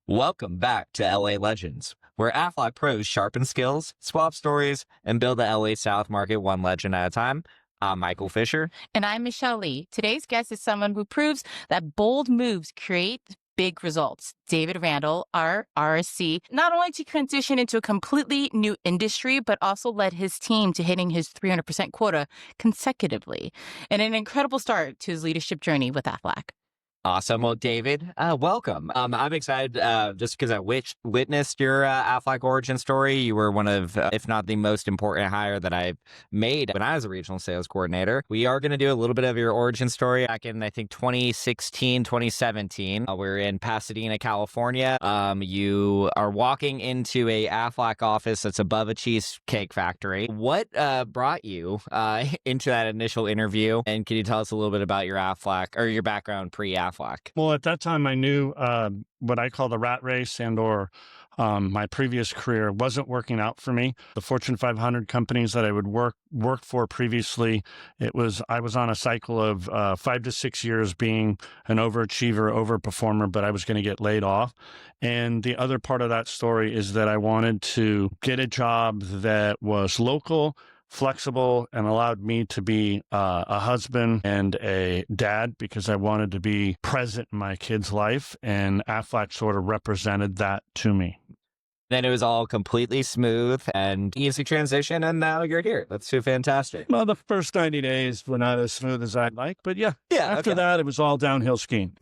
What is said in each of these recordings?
Welcome back to LA Legends, where Aflac pros sharpen skills, swap stories, and build the LA South market one legend at a time. I'm Michael Fisher. And I'm Michelle Lee. Today's guest is someone who proves that bold moves create big results. David Randall, our RSC, not only to transition into a completely new industry, but also led his team to hitting his 300% quota consecutively, and an incredible start to his leadership journey with Aflac. Awesome. Well, David, welcome. I'm excited just because I witnessed your Aflac origin story. You were one of, if not the most important hire that I've made when I was a regional sales coordinator. We are going to do a little bit of your origin story back in, I think, 2016, 2017. We're in Pasadena, California. You are walking into a Aflac office that's above a cheesecake factory. What brought you into that initial interview? And can you tell us a little bit about your Aflac or your background pre-Aflac? Well, at that time, I knew what I call the rat race or my previous career wasn't working out for me. The Fortune 500 companies that I would work for previously, I was on a cycle of 5 to 6 years being an overachiever, overperformer, but I was going to get laid off. And the other part of that story is that I wanted to get a job that was local, flexible, and allowed me to be a husband and a dad because I wanted to be present in my kid's life, and Aflac sort of represented that to me. Then it was all completely smooth and easy transition, and now you're here. That's so fantastic. Well, the first 90 days were not as smooth as I'd like, but after that, it was all downhill skiing.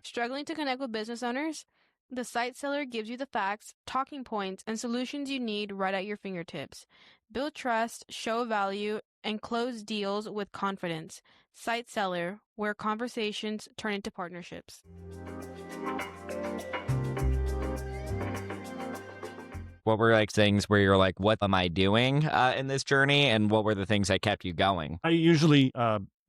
Struggling to connect with business owners? The Site Seller gives you the facts, talking points, and solutions you need right at your fingertips. Build trust, show value, and close deals with confidence. Site Seller, where conversations turn into partnerships. What were like things where you're like, what am I doing in this journey? And what were the things that kept you going? I usually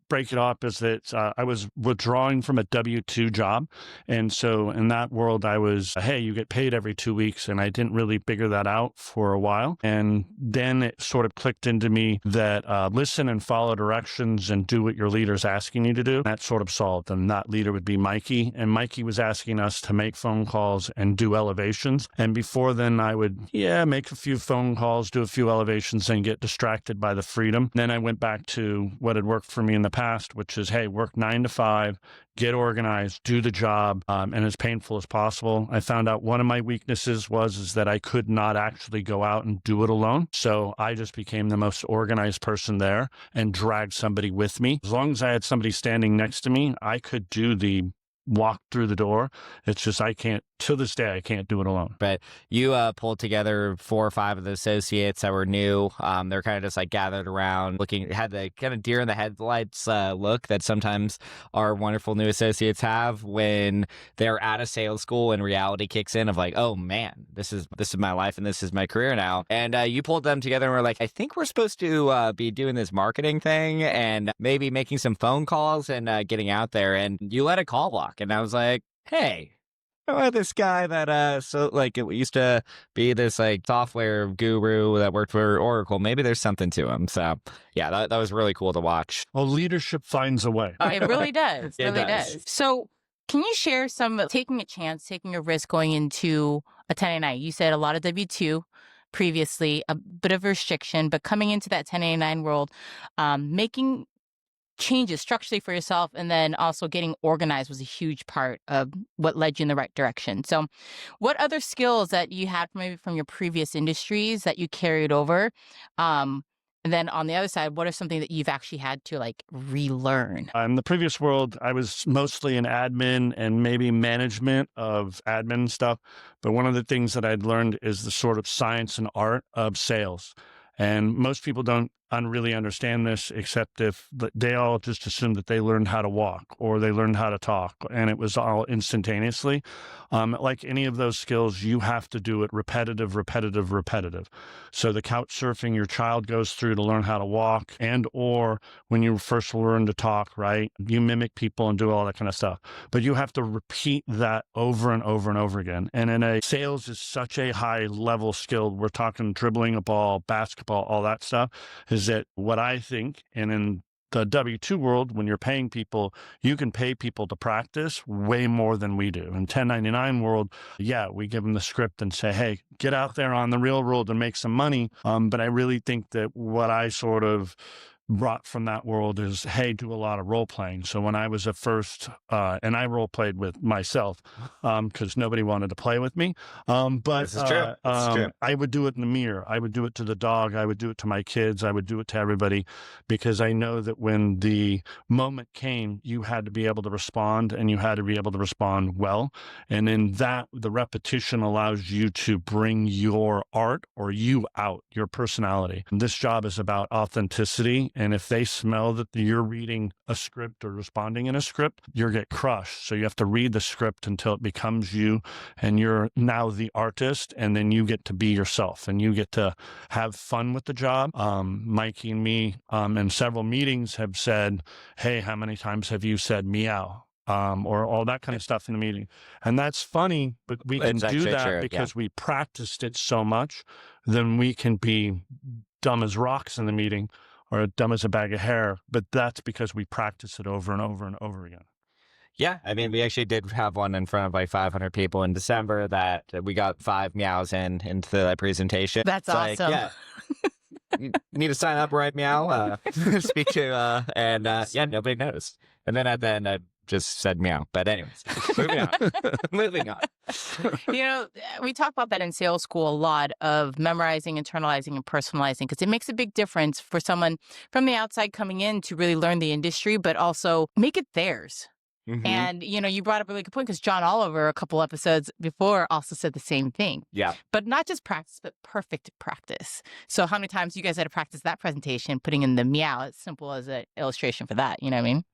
break it up is that I was withdrawing from a W-2 job. And so in that world, I was, hey, you get paid every 2 weeks. And I didn't really figure that out for a while. And then it sort of clicked into me that listen and follow directions and do what your leader's asking you to do. That sort of solved. And that leader would be Mikey. And Mikey was asking us to make phone calls and do elevations. And before then, I would, make a few phone calls, do a few elevations, and get distracted by the freedom. Then I went back to what had worked for me in the past, which is, hey, work 9 to 5, get organized, do the job, and as painful as possible. I found out one of my weaknesses is that I could not actually go out and do it alone. So I just became the most organized person there and dragged somebody with me. As long as I had somebody standing next to me, I could do the walk through the door. It's just to this day, I can't do it alone. But you pulled together 4 or 5 of the associates that were new. They're kind of just like gathered around had the kind of deer in the headlights look that sometimes our wonderful new associates have when they're out of sales school and reality kicks in of like, oh man, this is my life and this is my career now. And you pulled them together and were like, I think we're supposed to be doing this marketing thing and maybe making some phone calls and getting out there. And you let a call walk. And I was like, hey, this guy that it used to be this like software guru that worked for Oracle. Maybe there's something to him. So yeah, that was really cool to watch. Well, leadership finds a way. It really does. It really does. So can you share some taking a chance, taking a risk going into a 1099? You said a lot of W-2 previously, a bit of restriction, but coming into that 1099 world, making changes structurally for yourself and then also getting organized was a huge part of what led you in the right direction. So what other skills that you had maybe from your previous industries that you carried over? And then on the other side, what are something that you've actually had to like relearn? In the previous world, I was mostly in admin and maybe management of admin stuff. But one of the things that I'd learned is the sort of science and art of sales. And most people don't really understand this, except if they all just assume that they learned how to walk or they learned how to talk, and it was all instantaneously. Like any of those skills, you have to do it repetitive. So the couch surfing your child goes through to learn how to walk, and or when you first learn to talk, right? You mimic people and do all that kind of stuff. But you have to repeat that over and over and over again. And sales is such a high level skill. We're talking dribbling a ball, basketball, all that stuff. Is that what I think, and in the W-2 world, when you're paying people, you can pay people to practice way more than we do. In 1099 world, yeah, we give them the script and say, hey, get out there on the real world and make some money. But I really think that what I sort of brought from that world is, hey, do a lot of role playing. So when I was at first, and I role played with myself because nobody wanted to play with me. But This is true. This is true. I would do it in the mirror. I would do it to the dog. I would do it to my kids. I would do it to everybody, because I know that when the moment came, you had to be able to respond, and you had to be able to respond well. And in that, the repetition allows you to bring your art or you out, your personality. And this job is about authenticity. And if they smell that you're reading a script or responding in a script, you'll get crushed. So you have to read the script until it becomes you, and you're now the artist, and then you get to be yourself and you get to have fun with the job. Mikey and me in several meetings have said, hey, how many times have you said meow? Or all that kind of stuff in the meeting. And that's funny, but we can It's do actually that true, yeah. because we practiced it so much. Then we can be dumb as rocks in the meeting, or dumb as a bag of hair, but that's because we practice it over and over and over again. Yeah, I mean, we actually did have one in front of like 500 people in December that we got 5 meows into the presentation. That's It's like, awesome. yeah, you need to sign up, right, meow? Speak to, and yeah, nobody knows. And then at the end, I just said meow. But anyways, moving on. Moving on. You know, we talk about that in sales school a lot, of memorizing, internalizing, and personalizing, because it makes a big difference for someone from the outside coming in to really learn the industry, but also make it theirs. Mhm. And, you know, you brought up a really good point, because John Oliver, a couple episodes before, also said the same thing. Yeah. But not just practice, but perfect practice. So how many times you guys had to practice that presentation, putting in the meow, as simple as an illustration for that, you know what I mean?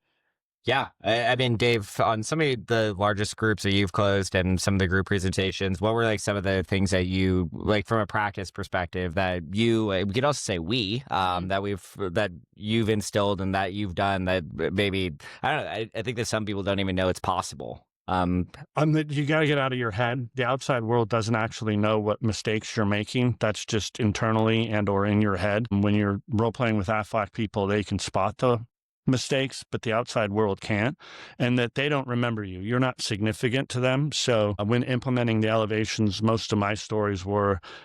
Yeah. I mean, Dave, on some of the largest groups that you've closed and some of the group presentations, what were like some of the things that you, like from a practice perspective, that you, we could also say that you've instilled and that you've done that maybe, I don't know, I think that some people don't even know it's possible. You got to get out of your head. The outside world doesn't actually know what mistakes you're making. That's just internally and or in your head. When you're role playing with Aflac people, they can spot the mistakes, but the outside world can't, and that they don't remember you. You're not significant to them. So when implementing the elevations, most of my stories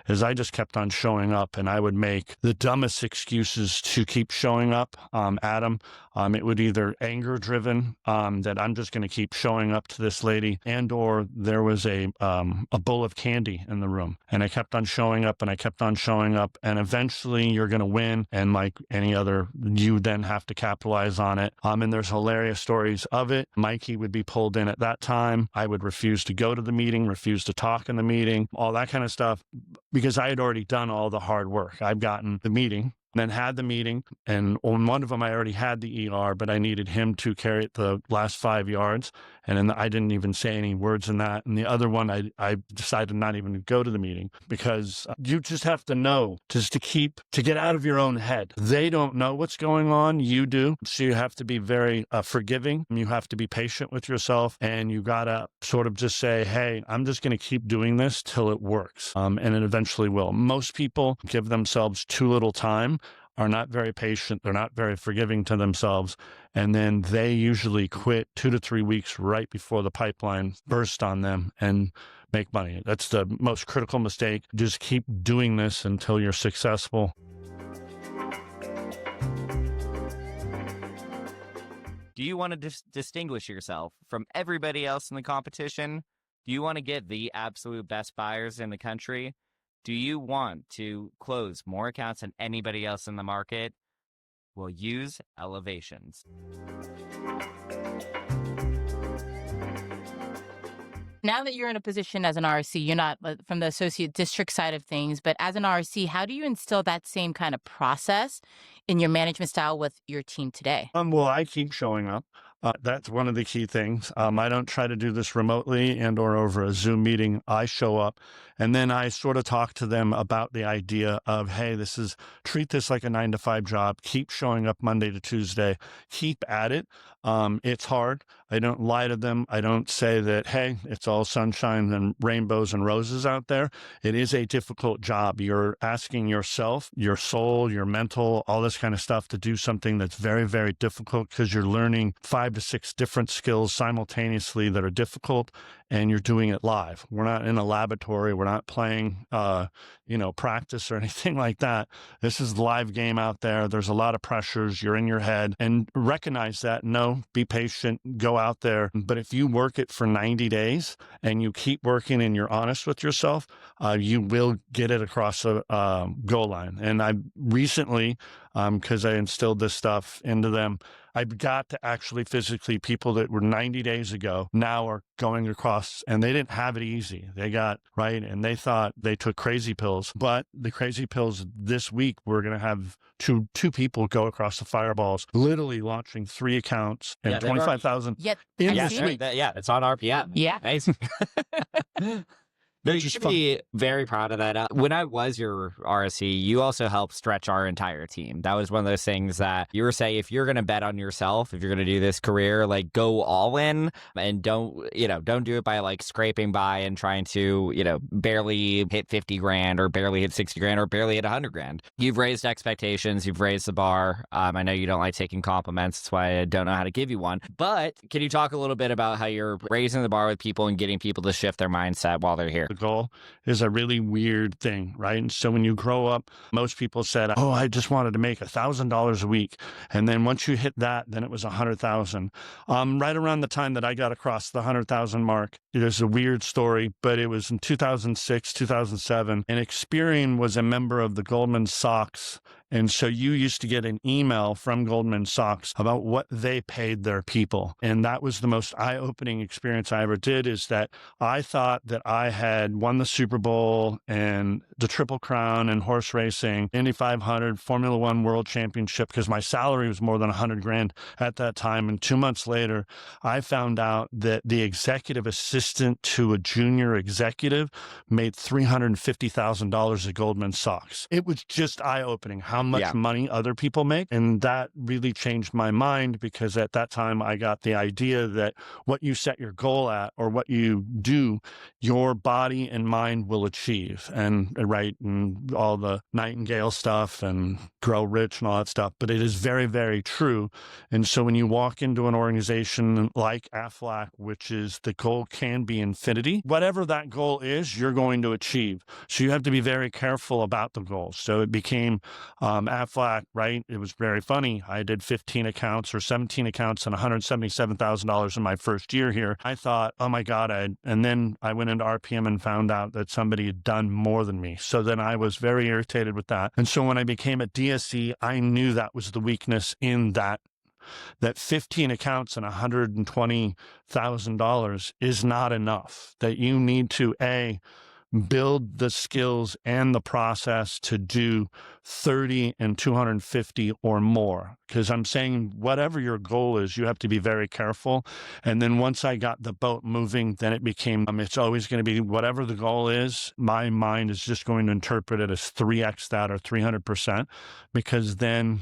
is I just kept on showing up, and I would make the dumbest excuses to keep showing up. Adam, it would either anger driven, that I'm just going to keep showing up to this lady, and or there was a bowl of candy in the room, and I kept on showing up, and I kept on showing up, and eventually you're going to win. And like any other, you then have to capitalize on it. And there's hilarious stories of it. Mikey would be pulled in at that time. I would refuse to go to the meeting, refuse to talk in the meeting, all that kind of stuff, because I had already done all the hard work. I've gotten the meeting, then had the meeting, and on one of them I already had the ER, but I needed him to carry it the last 5 yards, and then I didn't even say any words in that. And the other one, I decided not even to go to the meeting, because you just have to know, just to get out of your own head. They don't know what's going on, you do. So you have to be very forgiving. You have to be patient with yourself, and you gotta sort of just say, hey, I'm just going to keep doing this till it works, and it eventually will. Most people give themselves too little time, are not very patient, they're not very forgiving to themselves, and then they usually quit 2 to 3 weeks right before the pipeline bursts on them and make money. That's the most critical mistake. Just keep doing this until you're successful. Do you want to distinguish yourself from everybody else in the competition? Do you want to get the absolute best buyers in the country? Do you want to close more accounts than anybody else in the market? Well, use elevations. Now that you're in a position as an RSC, you're not from the associate district side of things, but as an RSC, how do you instill that same kind of process in your management style with your team today? Well, I keep showing up. That's one of the key things. I don't try to do this remotely and or over a Zoom meeting. I show up, and then I sort of talk to them about the idea of, hey, treat this like a 9 to 5 job. Keep showing up Monday to Tuesday. Keep at it. It's hard. I don't lie to them. I don't say that, hey, it's all sunshine and rainbows and roses out there. It is a difficult job. You're asking yourself, your soul, your mental, all this kind of stuff to do something that's very, very difficult because you're learning 5 to 6 different skills simultaneously that are difficult, and you're doing it live. We're not in a laboratory. We're not playing, practice or anything like that. This is the live game out there. There's a lot of pressures. You're in your head, and recognize that. No, be patient, go out there. But if you work it for 90 days and you keep working and you're honest with yourself, you will get it across the goal line. And I recently, because I instilled this stuff into them, I've got to actually physically, people that were 90 days ago now are going across, and they didn't have it easy. They got, right, and they thought they took crazy pills. But the crazy pills this week, we're going to have two people go across the fireballs, literally launching 3 accounts and 25,000 in this week. It's on RPM. Yeah. Nice. No, you should be very proud of that. When I was your RSC, you also helped stretch our entire team. That was one of those things that you were saying, if you're going to bet on yourself, if you're going to do this career, like, go all in, and don't do it by like scraping by and trying to, barely hit 50 grand or barely hit 60 grand or barely hit 100 grand. You've raised expectations. You've raised the bar. I know you don't like taking compliments. That's why I don't know how to give you one. But can you talk a little bit about how you're raising the bar with people and getting people to shift their mindset while they're here? The goal is a really weird thing, right? And so when you grow up, most people said, oh, I just wanted to make $1,000 a week. And then once you hit that, then it was 100,000. Right around the time that I got across the 100,000 mark, there's a weird story, but it was in 2006, 2007. And Experian was a member of the Goldman Sachs. And so you used to get an email from Goldman Sachs about what they paid their people. And that was the most eye-opening experience I ever did, is that I thought that I had won the Super Bowl and the Triple Crown and horse racing, Indy 500, Formula One World Championship, because my salary was more than 100 grand at that time. And 2 months later, I found out that the executive assistant to a junior executive made $350,000 at Goldman Sachs. It was just eye-opening how much money other people make. And that really changed my mind, because at that time I got the idea that what you set your goal at, or what you do, your body and mind will achieve. And all the Nightingale stuff and Grow Rich and all that stuff. But it is very, very true. And so when you walk into an organization like Aflac, which is, the goal can be infinity, whatever that goal is, you're going to achieve. So you have to be very careful about the goals. So it became Aflac, right? It was very funny. I did 15 accounts or 17 accounts and $177,000 in my first year here. I thought, oh my God. And then I went into RPM and found out that somebody had done more than me. So then I was very irritated with that. And so when I became a DSE, I knew that was the weakness in that 15 accounts and $120,000 is not enough. That you need to, build the skills and the process to do 30 and 250 or more. Because I'm saying, whatever your goal is, you have to be very careful. And then once I got the boat moving, then it became, it's always going to be whatever the goal is. My mind is just going to interpret it as 3x that or 300%, because then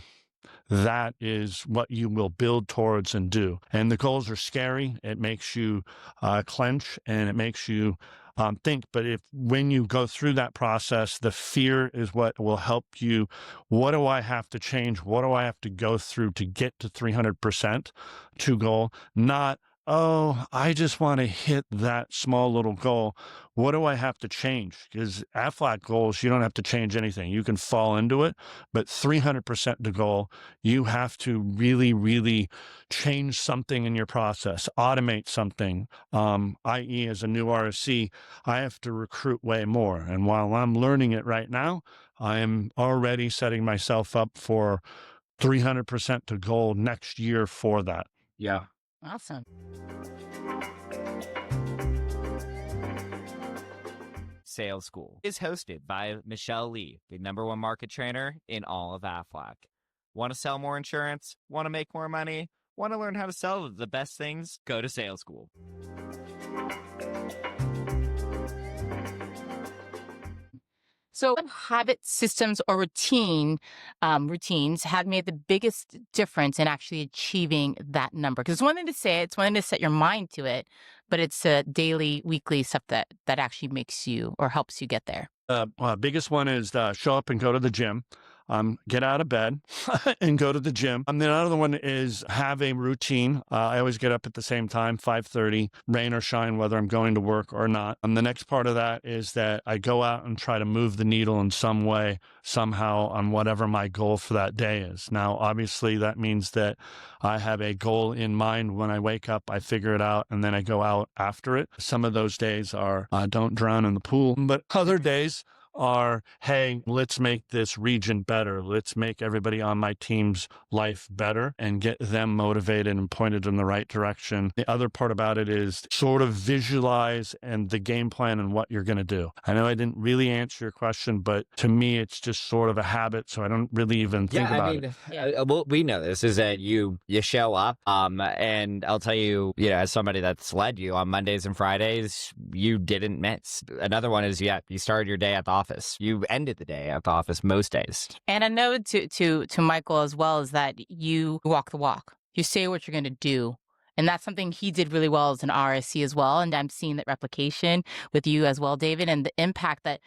that is what you will build towards and do. And the goals are scary. It makes you clench, and it makes you think. But when you go through that process, the fear is what will help you. What do I have to change? What do I have to go through to get to 300% to goal? Not, oh, I just want to hit that small little goal. What do I have to change? Because Aflac goals, you don't have to change anything. You can fall into it, but 300% the goal, you have to really, really change something in your process, automate something. I.e., as a new RSC, I have to recruit way more. And while I'm learning it right now, I am already setting myself up for 300% to goal next year for that. Yeah. Awesome. Sales School is hosted by Michelle Lee, the #1 market trainer in all of Aflac. Want to sell more insurance? Want to make more money? Want to learn how to sell the best things? Go to Sales School. So, what habit systems or routines have made the biggest difference in actually achieving that number? Because it's one thing to say it, it's one thing to set your mind to it, but it's daily, weekly stuff that actually makes you or helps you get there. Biggest one is show up and go to the gym. Get out of bed and go to the gym. The other one is have a routine. I always get up at the same time, 5:30, rain or shine, whether I'm going to work or not. The next part of that is that I go out and try to move the needle in some way, somehow, on whatever my goal for that day is. Now, obviously, that means that I have a goal in mind when I wake up, I figure it out, and then I go out after it. Some of those days are don't drown in the pool, but other days are, hey, let's make this region better. Let's make everybody on my team's life better and get them motivated and pointed in the right direction. The other part about it is sort of visualize and the game plan and what you're going to do. I know I didn't really answer your question, but to me, it's just sort of a habit. So I don't really even think about it. Well, we know this is that you show up, and I'll tell you, as somebody that's led you on Mondays and Fridays, you didn't miss. Another one is, you started your day at the office. You ended the day at the office most days. And a note to Michael as well is that you walk the walk. You say what you're going to do. And that's something he did really well as an RSC as well. And I'm seeing that replication with you as well, David, and the impact that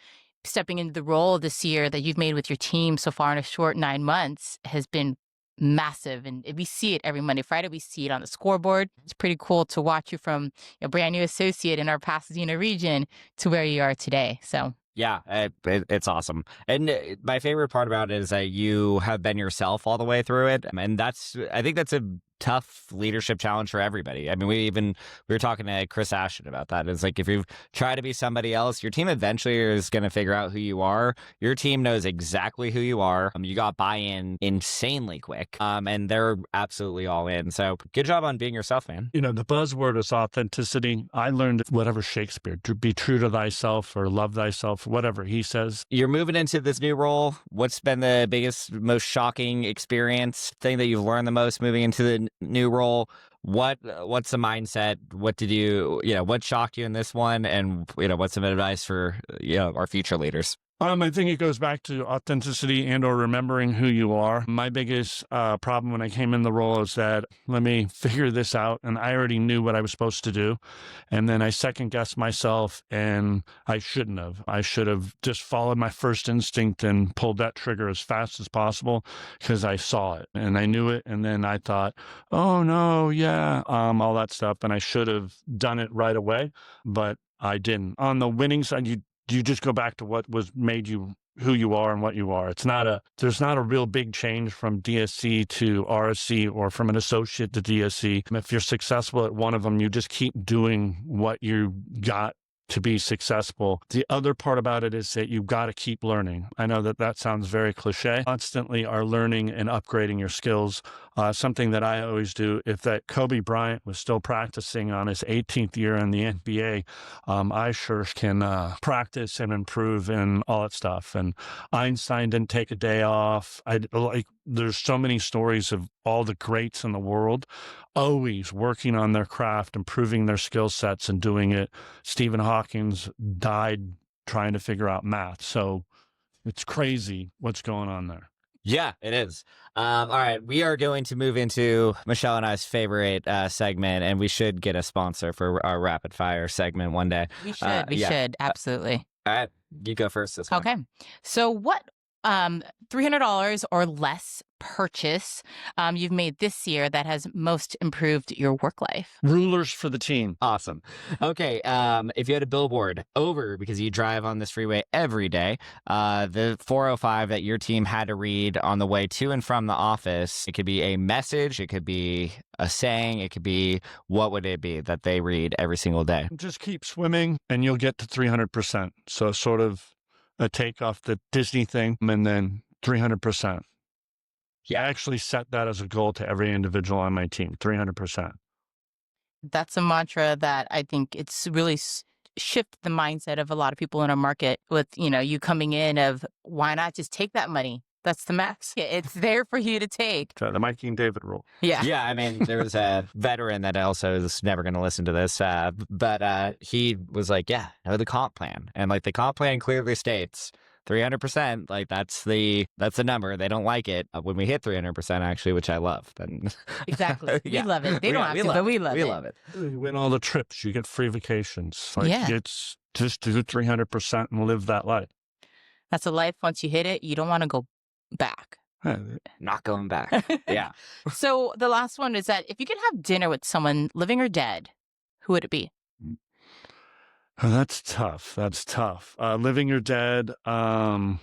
stepping into the role this year that you've made with your team so far in a short 9 months has been massive. And we see it every Monday, Friday. We see it on the scoreboard. It's pretty cool to watch you from a brand new associate in our Pasadena region to where you are today. So yeah, it's awesome. And my favorite part about it is that you have been yourself all the way through it. And I think that's a tough leadership challenge for everybody. I mean, we were talking to Chris Ashton about that. It's like, if you try to be somebody else, your team eventually is going to figure out who you are. Your team knows exactly who you are. You got buy-in insanely quick, and they're absolutely all in. So good job on being yourself, man. The buzzword is authenticity. I learned whatever Shakespeare, to be true to thyself or love thyself, whatever he says. You're moving into this new role. What's been the biggest, most shocking experience, thing that you've learned the most moving into the new role? What's the mindset? What did what shocked you in this one? And, what's some advice for, our future leaders? I think it goes back to authenticity and or remembering who you are. My biggest problem when I came in the role is that, let me figure this out. And I already knew what I was supposed to do. And then I second guessed myself, and I shouldn't have. I should have just followed my first instinct and pulled that trigger as fast as possible, because I saw it and I knew it. And then I thought, oh no, yeah, all that stuff. And I should have done it right away, but I didn't. On the winning side, you just go back to what was made you who you are and what you are. There's not a real big change from DSC to RSC or from an associate to DSC. If you're successful at one of them, you just keep doing what you got to be successful. The other part about it is that you've got to keep learning. I know that sounds very cliche. Constantly are learning and upgrading your skills. Something that I always do, if that Kobe Bryant was still practicing on his 18th year in the NBA, I sure can practice and improve and all that stuff. And Einstein didn't take a day off. There's so many stories of all the greats in the world always working on their craft, improving their skill sets and doing it. Stephen Hawking's died trying to figure out math. So it's crazy what's going on there. Yeah, it is. All right, we are going to move into Michelle and I's favorite segment, and we should get a sponsor for our rapid fire segment one day. We should, absolutely. All right, you go first this one. Okay. So what $300 or less purchase you've made this year that has most improved your work life? Rulers for the team. Awesome. Okay. If you had a billboard over, because you drive on this freeway every day, the 405 that your team had to read on the way to and from the office, it could be a message, it could be a saying, it could be, what would it be that they read every single day? Just keep swimming and you'll get to 300%. So sort of a take off the Disney thing, and then 300%. Yeah, I actually set that as a goal to every individual on my team, 300%. That's a mantra that I think it's really shift the mindset of a lot of people in our market with, you coming in of, why not just take that money? That's the max. It's there for you to take. So the Mikey and David rule. Yeah. Yeah. I mean, there was a veteran that also is never going to listen to this, but he was like, yeah, know the comp plan. And like the comp plan clearly states 300%, like that's the number. They don't like it when we hit 300%, actually, which I love. Then Exactly. yeah. We love it. They don't have to, but we love it. We love it. You win all the trips, you get free vacations. Like, Yeah. it's just do 300% and live that life. That's a life. Once you hit it, you don't want to go back. Not going back. Yeah. So the last one is that if you could have dinner with someone, living or dead, who would it be? Oh, that's tough. That's tough. Living or dead. And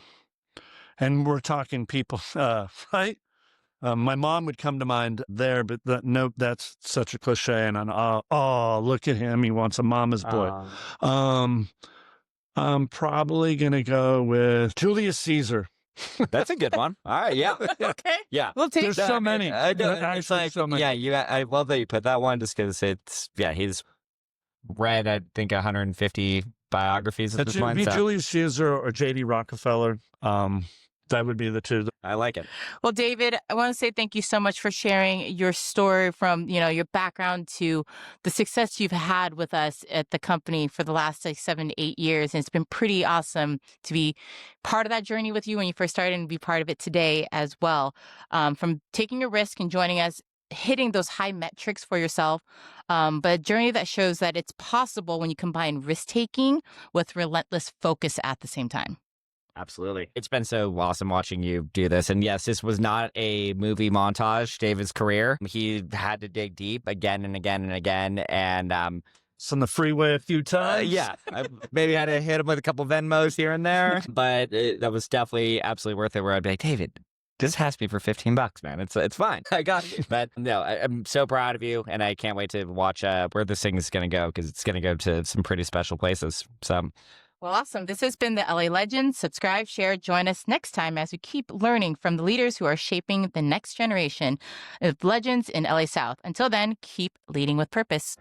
we're talking people, right? My mom would come to mind there, but that's such a cliche. And look at him. He wants a mama's boy. I'm probably going to go with Julius Caesar. That's a good one. All right. Yeah. Okay. Yeah. We'll take There's that. so many. It's like, so many. yeah, I love that you put that one just because he's read, I think, 150 biographies at this point. Be So Julius Caesar or J.D. Rockefeller. That would be the two. I like it. Well, David, I want to say thank you so much for sharing your story from, your background to the success you've had with us at the company for the last 7 to 8 years. And it's been pretty awesome to be part of that journey with you when you first started and be part of it today as well. From taking a risk and joining us, hitting those high metrics for yourself, but a journey that shows that it's possible when you combine risk-taking with relentless focus at the same time. Absolutely. It's been so awesome watching you do this. And yes, this was not a movie montage, David's career. He had to dig deep again and again and again. And It's on the freeway a few times. yeah, I maybe had to hit him with a couple Venmos here and there, but that was definitely absolutely worth it, where I'd be like, David, this has to be for $15, man. It's fine. I got you. But no, I'm so proud of you, and I can't wait to watch where this thing is going to go, because it's going to go to some pretty special places. So. Well, awesome. This has been the LA Legends. Subscribe, share, join us next time as we keep learning from the leaders who are shaping the next generation of legends in LA South. Until then, keep leading with purpose.